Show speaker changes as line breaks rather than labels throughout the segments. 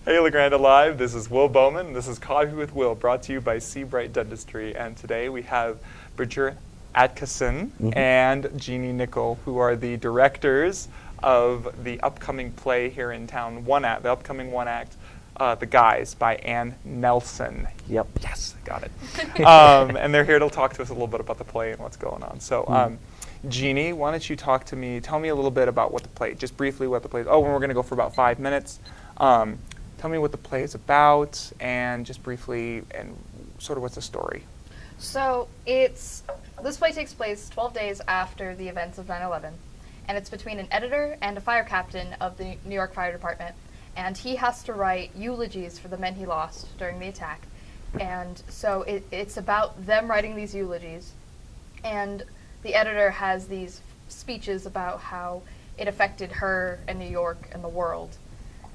Hey, Grande Live. This is Will Bowman. This is Coffee with Will, brought to you by Seabright Dentistry. And today we have Bridger Adkison and Jeanie Nickel, who are the directors of the upcoming play here in town, the upcoming one act, The Guys by Ann Nelson.
Yep.
Yes, I got it. And they're here to talk to us a little bit about the play and what's going on. So, Jeanie, why don't you tell me a little bit about what the play, just briefly what the play is. Oh, and we're going to go for about 5 minutes. Tell me what the play is about, and just briefly, and sort of what's the story.
So this play takes place 12 days after the events of 9/11, and it's between an editor and a fire captain of the New York Fire Department, and he has to write eulogies for the men he lost during the attack. And so it's about them writing these eulogies, and the editor has these speeches about how it affected her and New York and the world.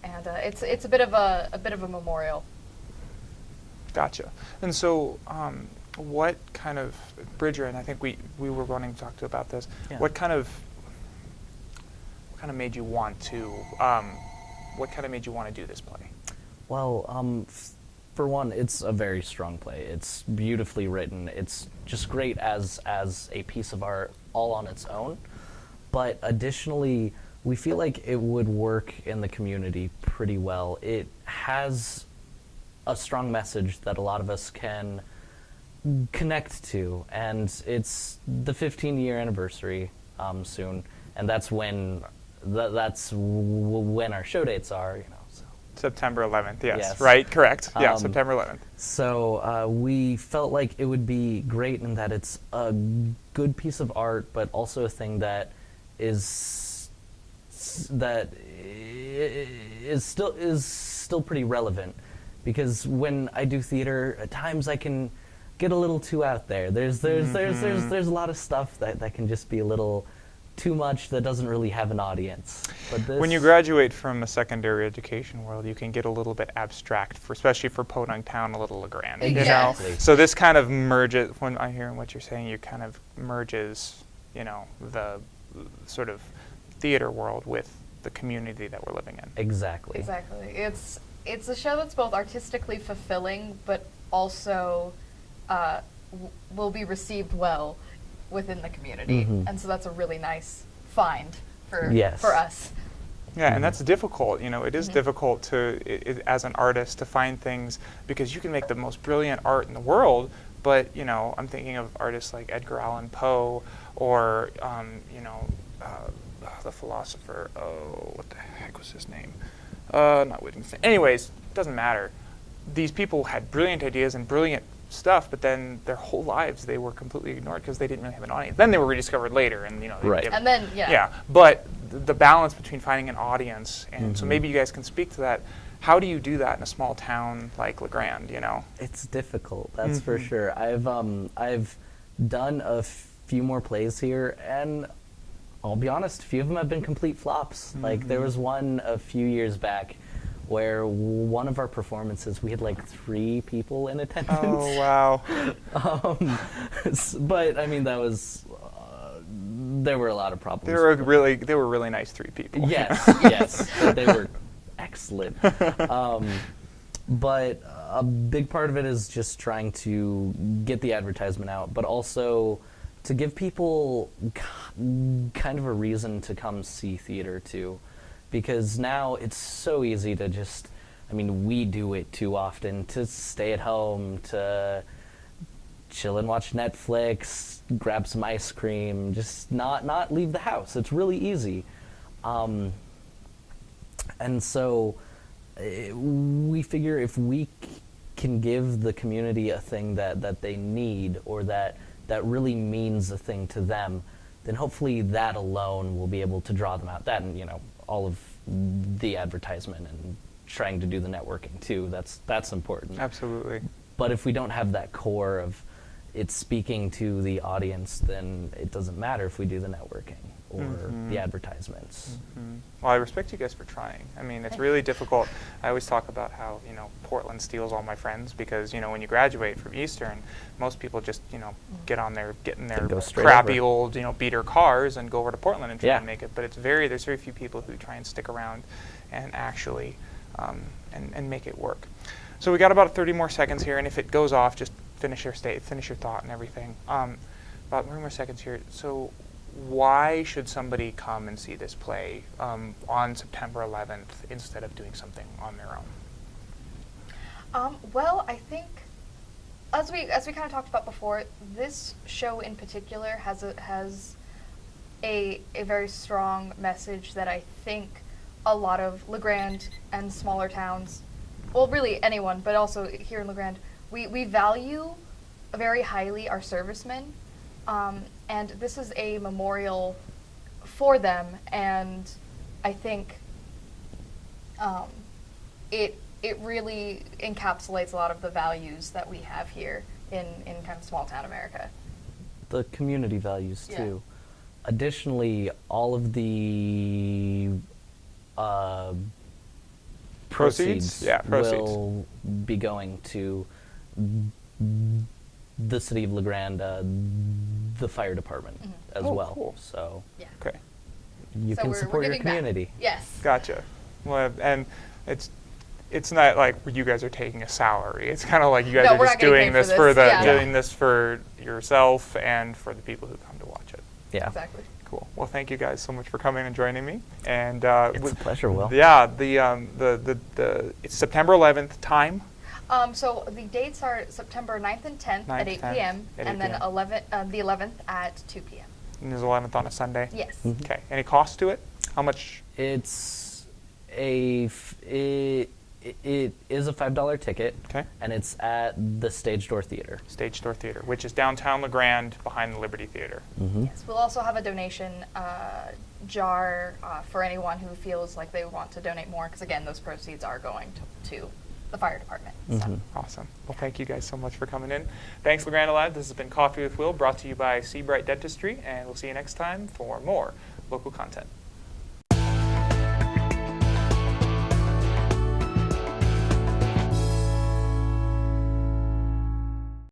And it's a bit of a memorial.
Gotcha. And so, what kind of Bridger, and I think we were wanting to talk to about this.
Yeah.
What kind of made you want to do this play?
Well, for one, it's a very strong play. It's beautifully written. It's just great as a piece of art all on its own. But additionally, we feel like it would work in the community pretty well. It has a strong message that a lot of us can connect to, and it's the 15-year anniversary soon, and that's when our show dates are. So.
September 11th. Yes.
Yes.
Right. Correct. Yeah. September 11th.
So we felt like it would be great in that it's a good piece of art, but also a thing that is still pretty relevant, because when I do theater, at times I can get a little too out there. There's a lot of stuff that can just be a little too much that doesn't really have an audience. But
When you graduate from a secondary education world, you can get a little bit abstract, especially for Podunk Town, a little Grande.
Exactly.
You know? So this kind of merges. When I hear what you're saying, you kind of merges, the sort of theater world with the community that we're living in.
Exactly.
Exactly. It's a show that's both artistically fulfilling, but also will be received well within the community. And so that's a really nice find for us.
Yeah, and that's difficult. It is difficult as an artist to find things, because you can make the most brilliant art in the world, but I'm thinking of artists like Edgar Allan Poe, or the philosopher. Oh, what the heck was his name? Not Wittgenstein. Anyways, doesn't matter. These people had brilliant ideas and brilliant stuff, but then their whole lives they were completely ignored because they didn't really have an audience. Then they were rediscovered later, and
right.
And then
yeah. But the balance between finding an audience, and so maybe you guys can speak to that. How do you do that in a small town like La Grande?
It's difficult, that's for sure. I've done a few more plays here, and I'll be honest, a few of them have been complete flops. Like, there was one a few years back where one of our performances, we had like 3 people in attendance.
Oh, wow.
But I mean, that was there were a lot of problems.
They were really nice 3 people.
Yes, they were excellent. But a big part of it is just trying to get the advertisement out, but also to give people kind of a reason to come see theater too. Because now it's so easy to we do it too often, to stay at home, to chill and watch Netflix, grab some ice cream, just not leave the house. It's really easy. And so we figure if we can give the community a thing that they need, or that really means a thing to them, then hopefully that alone will be able to draw them out. That and, all of the advertisement and trying to do the networking too. That's important.
Absolutely.
But if we don't have that core of it speaking to the audience, then it doesn't matter if we do the networking or the advertisements.
Well, I respect you guys for trying. I mean, it's really difficult. I always talk about how, Portland steals all my friends, because, when you graduate from Eastern, most people just, get in their crappy old, beater cars and go over to Portland and try and make it. But there's very few people who try and stick around and actually and make it work. So we got about 30 more seconds here, and if it goes off, just finish your thought and everything. About 3 more seconds here. So why should somebody come and see this play on September 11th instead of doing something on their own?
Well, I think, as we kind of talked about before, this show in particular has a very strong message that I think a lot of LeGrande and smaller towns, well, really anyone, but also here in LeGrande, we value very highly our servicemen, and this is a memorial for them, and I think it really encapsulates a lot of the values that we have here in kind of small town America.
The community values
Yeah.
too. Additionally, all of the proceeds
Yeah, proceeds.
will be going to the city of LeGrande, the fire department as
Oh,
well.
cool.
So
Yeah.
Okay,
you
So
can
we're
support your
giving back.
community.
Yes.
gotcha. Well, and it's not like you guys are taking a salary. It's kind of like you guys
No,
are
we're
just
not getting
doing
paid for
this for
this.
the
Yeah.
doing this for yourself and for the people who come to watch it.
Yeah.
Exactly.
Cool. Well, thank you guys so much for coming and joining me. And
It's a pleasure, Will.
Yeah, it's September 11th time.
So the dates are September 9th and 10th
9th,
at 8
10th
p.m.
at
and
8
then
p.m.
the 11th at 2 p.m.
And there's 11th on a Sunday.
Yes.
Okay. Any cost to it? How much?
It's it is a $5 ticket.
Okay.
And it's at the Stage Door Theater.
Stage Door Theater, which is downtown LeGrande behind the Liberty Theater.
Yes. We'll also have a donation jar for anyone who feels like they want to donate more, because again, those proceeds are going to the fire department. So.
Awesome. Well, thank you guys so much for coming in. Thanks, LeGrande Lab. This has been Coffee with Will, brought to you by Seabright Dentistry, and we'll see you next time for more local content.